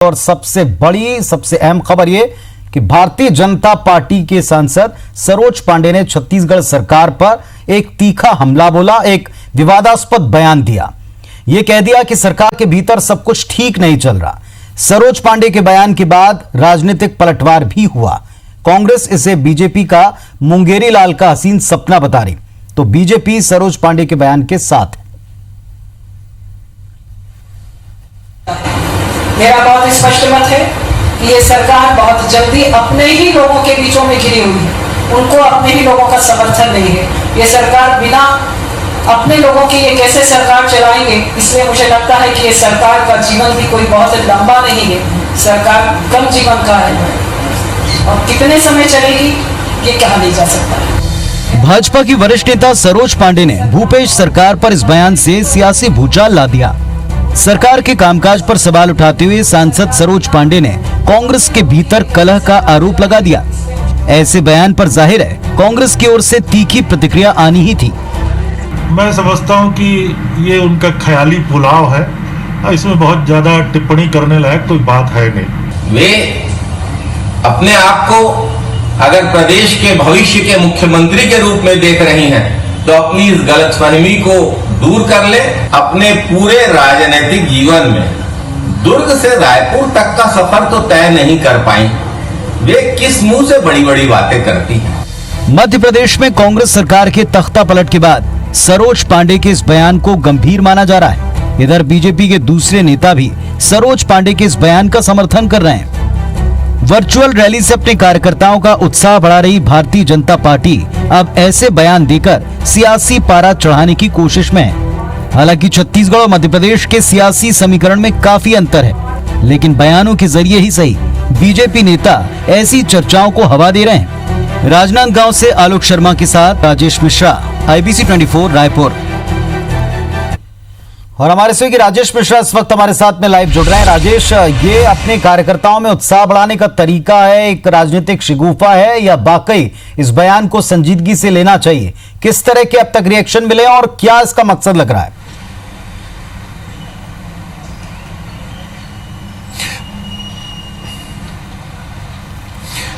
और सबसे बड़ी सबसे अहम खबर यह कि भारतीय जनता पार्टी के सांसद सरोज पांडे ने छत्तीसगढ़ सरकार पर एक तीखा हमला बोला, एक विवादास्पद बयान दिया। यह कह दिया कि सरकार के भीतर सब कुछ ठीक नहीं चल रहा। सरोज पांडे के बयान के बाद राजनीतिक पलटवार भी हुआ। कांग्रेस इसे बीजेपी का मुंगेरी लाल का हसीन सपना बता रही, तो बीजेपी सरोज पांडे के बयान के साथ है। मेरा बहुत स्पष्ट मत है कि ये सरकार बहुत जल्दी अपने ही लोगों के बीचों में घिरी हुई है। उनको अपने ही लोगों का समर्थन नहीं है। ये सरकार बिना अपने लोगों की ये कैसे सरकार चलाएंगे, इसलिए मुझे लगता है कि ये सरकार का जीवन भी कोई बहुत लंबा नहीं है। सरकार कम जीवन का है और कितने समय चलेगी ये कहा नहीं जा सकता। भाजपा की वरिष्ठ नेता सरोज पांडे ने भूपेश सरकार पर इस बयान से सियासी भूचाल ला दिया। सरकार के कामकाज पर सवाल उठाते हुए सांसद सरोज पांडे ने कांग्रेस के भीतर कलह का आरोप लगा दिया। ऐसे बयान पर जाहिर है कांग्रेस की ओर से तीखी प्रतिक्रिया आनी ही थी। मैं समझता हूं कि ये उनका ख्याली पुलाव है, इसमें बहुत ज्यादा टिप्पणी करने लायक कोई बात है नहीं। वे अपने आप को अगर प्रदेश के भविष्य के मुख्यमंत्री के रूप में देख रही हैं तो अपनी इस गलतफहमी को दूर कर ले। अपने पूरे राजनीतिक जीवन में दुर्ग से रायपुर तक का सफर तो तय नहीं कर पाई, वे किस मुंह से बड़ी बड़ी बातें करती हैं। मध्य प्रदेश में कांग्रेस सरकार के तख्ता पलट के बाद सरोज पांडे के इस बयान को गंभीर माना जा रहा है। इधर बीजेपी के दूसरे नेता भी सरोज पांडे के इस बयान का समर्थन कर रहे हैं। वर्चुअल रैली से अपने कार्यकर्ताओं का उत्साह बढ़ा रही भारतीय जनता पार्टी अब ऐसे बयान देकर सियासी पारा चढ़ाने की कोशिश में है। हालांकि छत्तीसगढ़ और मध्य प्रदेश के सियासी समीकरण में काफी अंतर है, लेकिन बयानों के जरिए ही सही बीजेपी नेता ऐसी चर्चाओं को हवा दे रहे हैं। राजनांदगांव से आलोक शर्मा के साथ राजेश मिश्रा, IBC 24 रायपुर। और हमारे सहयोगी राजेश मिश्रा इस वक्त हमारे साथ में लाइव जुड़ रहे हैं। राजेश, ये अपने कार्यकर्ताओं में उत्साह बढ़ाने का तरीका है, एक राजनीतिक शिगुफा है, या वाकई इस बयान को संजीदगी से लेना चाहिए? किस तरह के अब तक रिएक्शन मिले और क्या इसका मकसद लग रहा है?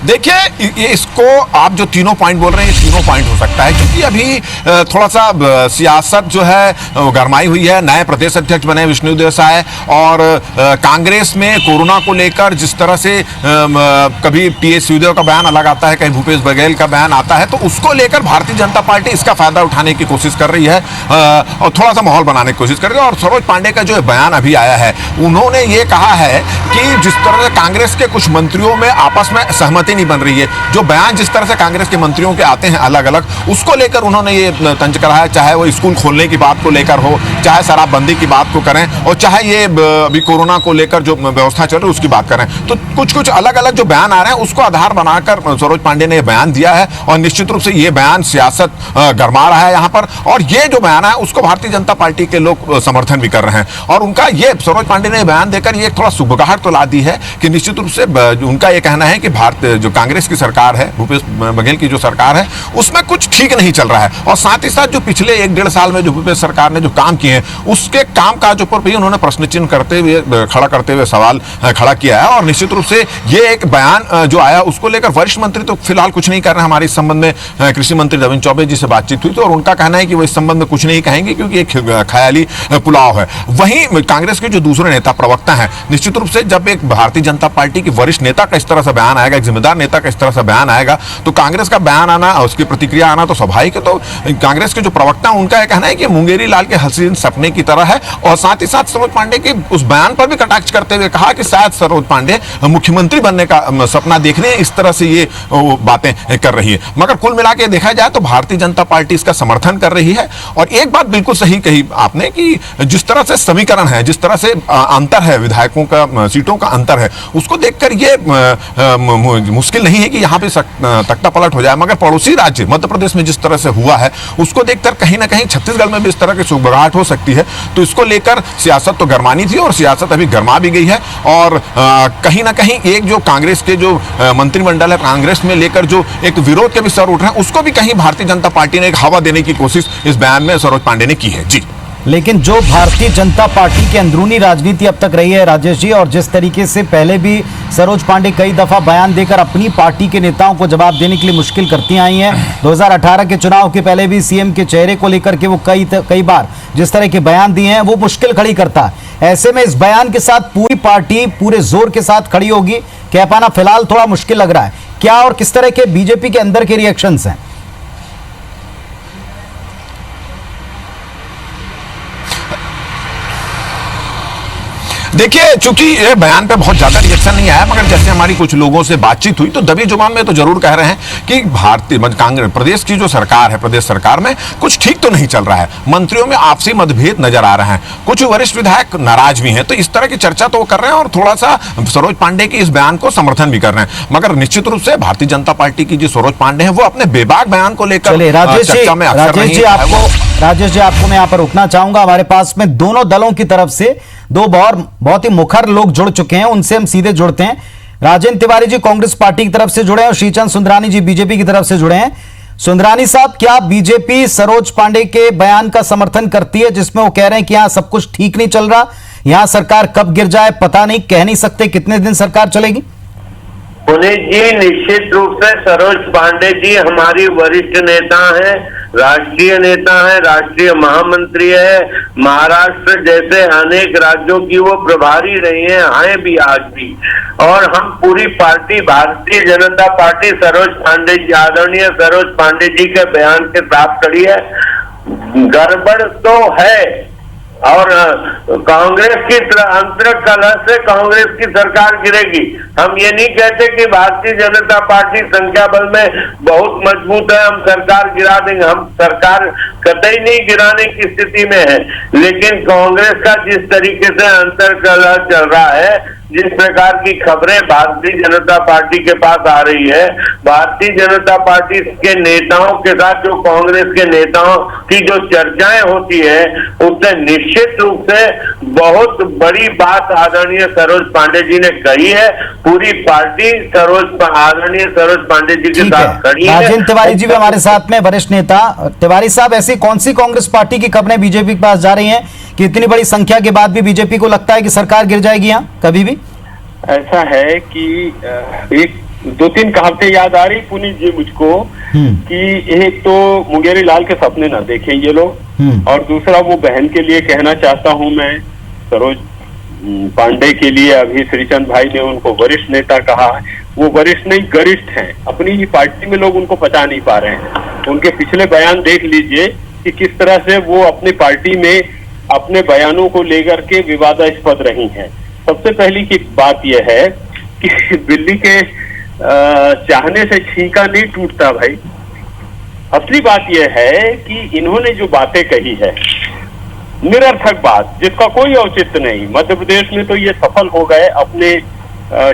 देखिए, इसको आप जो तीनों पॉइंट बोल रहे हैं, ये तीनों पॉइंट हो सकता है, क्योंकि अभी थोड़ा सा सियासत जो है गरमाई हुई है। नए प्रदेश अध्यक्ष बने विष्णुदेव साय, और कांग्रेस में कोरोना को लेकर जिस तरह से कभी TS सिंहदेव का बयान अलग आता है, कहीं भूपेश बघेल का बयान आता है, तो उसको लेकर भारतीय जनता पार्टी इसका फायदा उठाने की कोशिश कर रही है और थोड़ा सा माहौल बनाने की कोशिश कर रही है। और सरोज पांडे का जो बयान अभी आया है, उन्होंने ये कहा है कि जिस तरह से कांग्रेस के कुछ मंत्रियों में आपस में सहमति नहीं बन रही है, जो बयान जिस तरह से कांग्रेस के मंत्रियों के आते हैं अलग अलग, उसको लेकर उन्होंने ये तंज करा है। चाहे वो स्कूल खोलने की बात को लेकर हो, चाहे शराबबंदी की बात को करें, और चाहे ये अभी कोरोना को लेकर जो व्यवस्था चल रही है उसकी बात करें, तो कुछ कुछ अलग अलग जो बयान आ रहे हैं उसको आधार बनाकर सरोज पांडे ने बयान दिया है। और निश्चित रूप से ये बयान सियासत गरमा रहा है यहाँ पर, और ये जो बयान है उसको भारतीय जनता पार्टी के लोग समर्थन भी कर रहे हैं। और उनका ये सरोज पांडे ने बयान देकर ये थोड़ा सुबगाहट तो ला दी है कि निश्चित रूप से उनका ये कहना है कि भारत जो कांग्रेस की सरकार है, भूपेश बघेल की जो सरकार है, उसमें कुछ ठीक नहीं चल रहा है। और साथ ही साथ जो पिछले 1-1.5 साल में जो भूपेश सरकार ने जो काम किए हैं, उसके काम काजों पर भी उन्होंने प्रश्न चिन्ह खड़ा करते हुए सवाल खड़ा किया है। और निश्चित रूप से ये एक बयान जो आया उसको लेकर वरिष्ठ मंत्री तो फिलहाल कुछ नहीं कर रहे हैं। हमारे इस संबंध में कृषि मंत्री रविंद्र चौबे जी से बातचीत हुई थी, और उनका कहना है कि वो इस संबंध में कुछ नहीं कहेंगे क्योंकि एक ख्याली पुलाव है। वहीं कांग्रेस के जो दूसरे नेता प्रवक्ता हैं, निश्चित रूप से जब एक भारतीय जनता पार्टी की वरिष्ठ नेता का इस तरह से बयान आएगा, एक जिम्मेदार नेता का इस तरह से बयान आएगा, तो कांग्रेस का बयान आना और उसकी प्रतिक्रिया आना तो स्वाभाविक है। तो कांग्रेस के जो प्रवक्ता उनका यह कहना है कि मुंगेरी लाल के हसीन सपने की तरह है। और साथ ही साथ सरोज पांडे के उस बयान पर भी कटाक्ष करते हुए कहा कि शायद सरोज पांडे मुख्यमंत्री बनने का सपना देख रहे हैं, इस तरह से ये बातें कर रही है। मगर कुल मिला के देखा जाए तो भारतीय जनता पार्टी इसका समर्थन कर रही है। और एक बात बिल्कुल सही कही आपने कि जिस तरह से समीकरण है, जिस तरह से अंतर है, विधायकों का सीटों का अंतर है, उसको देखकर ये मुश्किल नहीं है कि यहाँ पे तख्ता पलट हो जाए। मगर पड़ोसी राज्य मध्य प्रदेश में जिस तरह से हुआ है, उसको देखकर कहीं ना कहीं छत्तीसगढ़ में भी इस तरह की सुगबगाहट हो सकती है। तो इसको लेकर सियासत तो गरमानी थी, और सियासत अभी गरमा भी गई है। और कहीं ना कहीं एक जो कांग्रेस के जो मंत्रिमंडल है, कांग्रेस में लेकर जो एक विरोध के भी सर उठ रहे हैं, उसको भी कहीं भारतीय जनता पार्टी ने एक हवा देने की कोशिश इस बयान में सरोज पांडे ने की है। जी। लेकिन जो भारतीय जनता पार्टी की अंदरूनी राजनीति अब तक रही है राजेश जी, और जिस तरीके से पहले भी सरोज पांडे कई दफा बयान देकर अपनी पार्टी के नेताओं को जवाब देने के लिए मुश्किल करती आई हैं, 2018 के चुनाव के पहले भी सीएम के चेहरे को लेकर के वो कई बार जिस तरह के बयान दिए हैं वो मुश्किल खड़ी करता है। ऐसे में इस बयान के साथ पूरी पार्टी पूरे जोर के साथ खड़ी होगी, कह पाना फिलहाल थोड़ा मुश्किल लग रहा है। क्या और किस तरह के बीजेपी के अंदर के रिएक्शंस हैं? देखिए, चूंकि ये बयान पे बहुत ज्यादा रिएक्शन नहीं आया, मगर जैसे हमारी कुछ लोगों से बातचीत हुई तो दबी जुबान में तो जरूर कह रहे हैं कि भारतीय कांग्रेस प्रदेश की जो सरकार है, प्रदेश सरकार में कुछ ठीक तो नहीं चल रहा है। मंत्रियों में आपसी मतभेद नजर आ रहे हैं, कुछ वरिष्ठ विधायक नाराज भी हैं, तो इस तरह की चर्चा तो वो कर रहे हैं और थोड़ा सा सरोज पांडे के इस बयान को समर्थन भी कर रहे हैं। मगर निश्चित रूप से भारतीय जनता पार्टी की जो सरोज पांडे हैं वो अपने बेबाक बयान को लेकर चर्चा में राजेश जी आपको मैं यहाँ पर रुकना चाहूंगा। हमारे पास में दोनों दलों की तरफ से दो बहुत ही मुखर लोग जुड़ चुके हैं, उनसे हम सीधे जुड़ते हैं। राजेंद्र तिवारी जी कांग्रेस पार्टी की तरफ से जुड़े हैं और श्रीचंद सुंदरानी जी बीजेपी की तरफ से जुड़े हैं। सुंदरानी साहब, क्या बीजेपी सरोज पांडे के बयान का समर्थन करती है जिसमें वो कह रहे हैं कि यहां सब कुछ ठीक नहीं चल रहा, यहां सरकार कब गिर जाए पता नहीं, कह नहीं सकते कितने दिन सरकार चलेगी? पुनीत जी, निश्चित रूप से सरोज पांडे जी हमारी वरिष्ठ नेता हैं, राष्ट्रीय नेता है, राष्ट्रीय महामंत्री है। महाराष्ट्र जैसे अनेक राज्यों की वो प्रभारी रही हैं भी आज भी। और हम पूरी पार्टी भारतीय जनता पार्टी सरोज पांडे जी, आदरणीय सरोज पांडे जी के बयान के साथ खड़ी है। गड़बड़ तो है और कांग्रेस की अंतरंग कलह से कांग्रेस की सरकार गिरेगी। हम ये नहीं कहते कि भारतीय जनता पार्टी संख्या बल में बहुत मजबूत है, हम सरकार गिरा देंगे, हम सरकार कतई नहीं गिराने की स्थिति में है। लेकिन कांग्रेस का जिस तरीके से अंतरंग कलह चल रहा है, जिस प्रकार की खबरें भारतीय जनता पार्टी के पास आ रही है, भारतीय जनता पार्टी के नेताओं के साथ जो कांग्रेस के नेताओं की जो चर्चाएं होती है, उससे निश्चित रूप से बहुत बड़ी बात आदरणीय सरोज पांडे जी ने कही है। पूरी पार्टी आदरणीय सरोज पांडे जी के साथ खड़ी है। राजेंद्र तिवारी जी भी हमारे साथ में, वरिष्ठ नेता। तिवारी साहब, ऐसी कौन सी कांग्रेस पार्टी की खबरें बीजेपी के पास जा रही हैं कि इतनी बड़ी संख्या के बाद भी बीजेपी को लगता है कि सरकार गिर जाएगी यहाँ कभी भी? ऐसा है कि एक दो तीन कहावतें याद आ रही पुनीत जी मुझको कि एक तो मुंगेरी लाल के सपने ना देखें ये लोग, और दूसरा वो बहन के लिए कहना चाहता हूं मैं, सरोज पांडे के लिए अभी श्रीचंद भाई ने उनको वरिष्ठ नेता कहा, वो वरिष्ठ नहीं गरिष्ठ हैं। अपनी ही पार्टी में लोग उनको पचा नहीं पा रहे हैं। उनके पिछले बयान देख लीजिए कि किस तरह से वो अपनी पार्टी में अपने बयानों को लेकर के विवादास्पद रही हैं। सबसे पहली की बात यह है कि बिल्ली के चाहने से छींका नहीं टूटता भाई। असली बात यह है कि इन्होंने जो बातें कही है, निरर्थक बात जिसका कोई औचित्य नहीं। मध्य प्रदेश में तो ये सफल हो गए अपने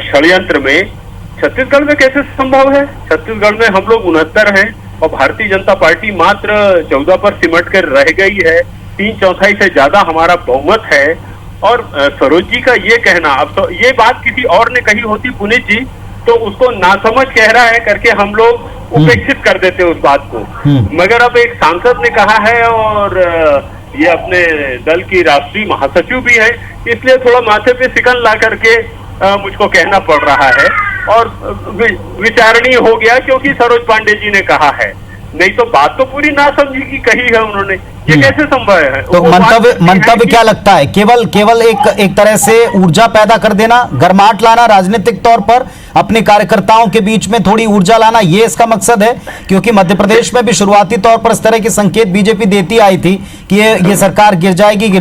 षड्यंत्र में, छत्तीसगढ़ में कैसे संभव है? छत्तीसगढ़ में हम लोग 69 हैं और भारतीय जनता पार्टी मात्र 14 पर सिमट कर रह गई है। 3/4 से ज्यादा हमारा बहुमत है। और सरोज जी का ये कहना, अब तो ये बात किसी और ने कही होती पुनीत जी तो उसको नासमझ कह रहा है करके हम लोग उपेक्षित कर देते उस बात को, मगर अब एक सांसद ने कहा है और ये अपने दल की राष्ट्रीय महासचिव भी है, इसलिए थोड़ा माथे पे सिकन ला करके मुझको कहना पड़ रहा है। और विचारणीय हो गया क्योंकि सरोज पांडे जी ने कहा है, नहीं तो बात तो पूरी नासमझी की कही है उन्होंने। ये कैसे संभव है? तो मंतव्य क्या लगता है? केवल एक तरह से ऊर्जा पैदा कर देना, गर्माहट लाना, राजनीतिक तौर पर अपने कार्यकर्ताओं के बीच में थोड़ी ऊर्जा लाना, ये इसका मकसद है? क्योंकि मध्य प्रदेश में भी शुरुआती तौर पर इस तरह के संकेत बीजेपी देती आई थी कि ये सरकार गिर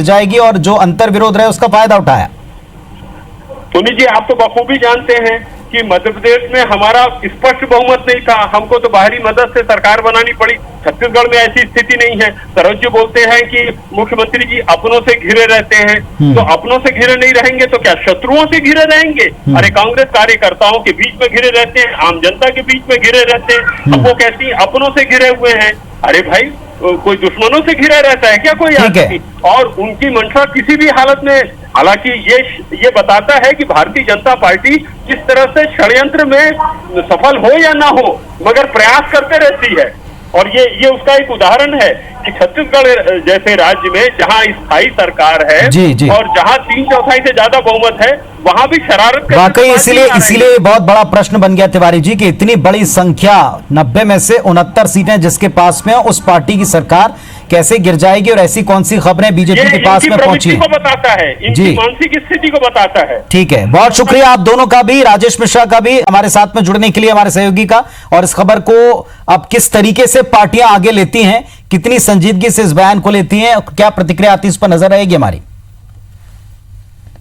जाएगी और जो अंतर विरोध रहे उसका फायदा उठाया। पुनीत जी, आप तो बखूबी जानते हैं कि मध्य प्रदेश में हमारा स्पष्ट बहुमत नहीं था, हमको तो बाहरी मदद से सरकार बनानी पड़ी। छत्तीसगढ़ में ऐसी स्थिति नहीं है। सरोज जी बोलते हैं कि मुख्यमंत्री जी अपनों से घिरे रहते हैं, तो अपनों से घिरे नहीं रहेंगे तो क्या शत्रुओं से घिरे रहेंगे? अरे कांग्रेस कार्यकर्ताओं के बीच में घिरे रहते हैं, आम जनता के बीच में घिरे रहते हैं। अब वो कहती अपनों से घिरे हुए हैं। अरे भाई, कोई दुश्मनों से घिरा रहता है क्या कोई आदमी? और उनकी मंशा किसी भी हालत में, हालांकि ये बताता है कि भारतीय जनता पार्टी जिस तरह से षड्यंत्र में सफल हो या ना हो मगर प्रयास करते रहती है। और ये उसका एक उदाहरण है कि छत्तीसगढ़ जैसे राज्य में जहां स्थायी सरकार है जी, जी। और जहां 3/4 से ज्यादा बहुमत है, वहां भी शरारत करने वाकई की बात नहीं आ रही इसीलिए बहुत बड़ा प्रश्न बन गया तिवारी जी कि इतनी बड़ी संख्या 90 में से 69 सीटें जिसके पास में उस पार्टी की सरकार कैसे गिर जाएगी, और ऐसी कौन सी खबरें बीजेपी के पास में पहुंची को बताता है, इनकी मानसिक स्थिति को बताता है। ठीक है, बहुत शुक्रिया आप दोनों का भी, राजेश मिश्रा का भी हमारे साथ में जुड़ने के लिए, हमारे सहयोगी का, और इस खबर को अब किस तरीके से पार्टियां आगे लेती हैं, कितनी संजीदगी से इस बयान को लेती हैं, क्या प्रतिक्रिया आती है, इस पर नजर रहेगी हमारी।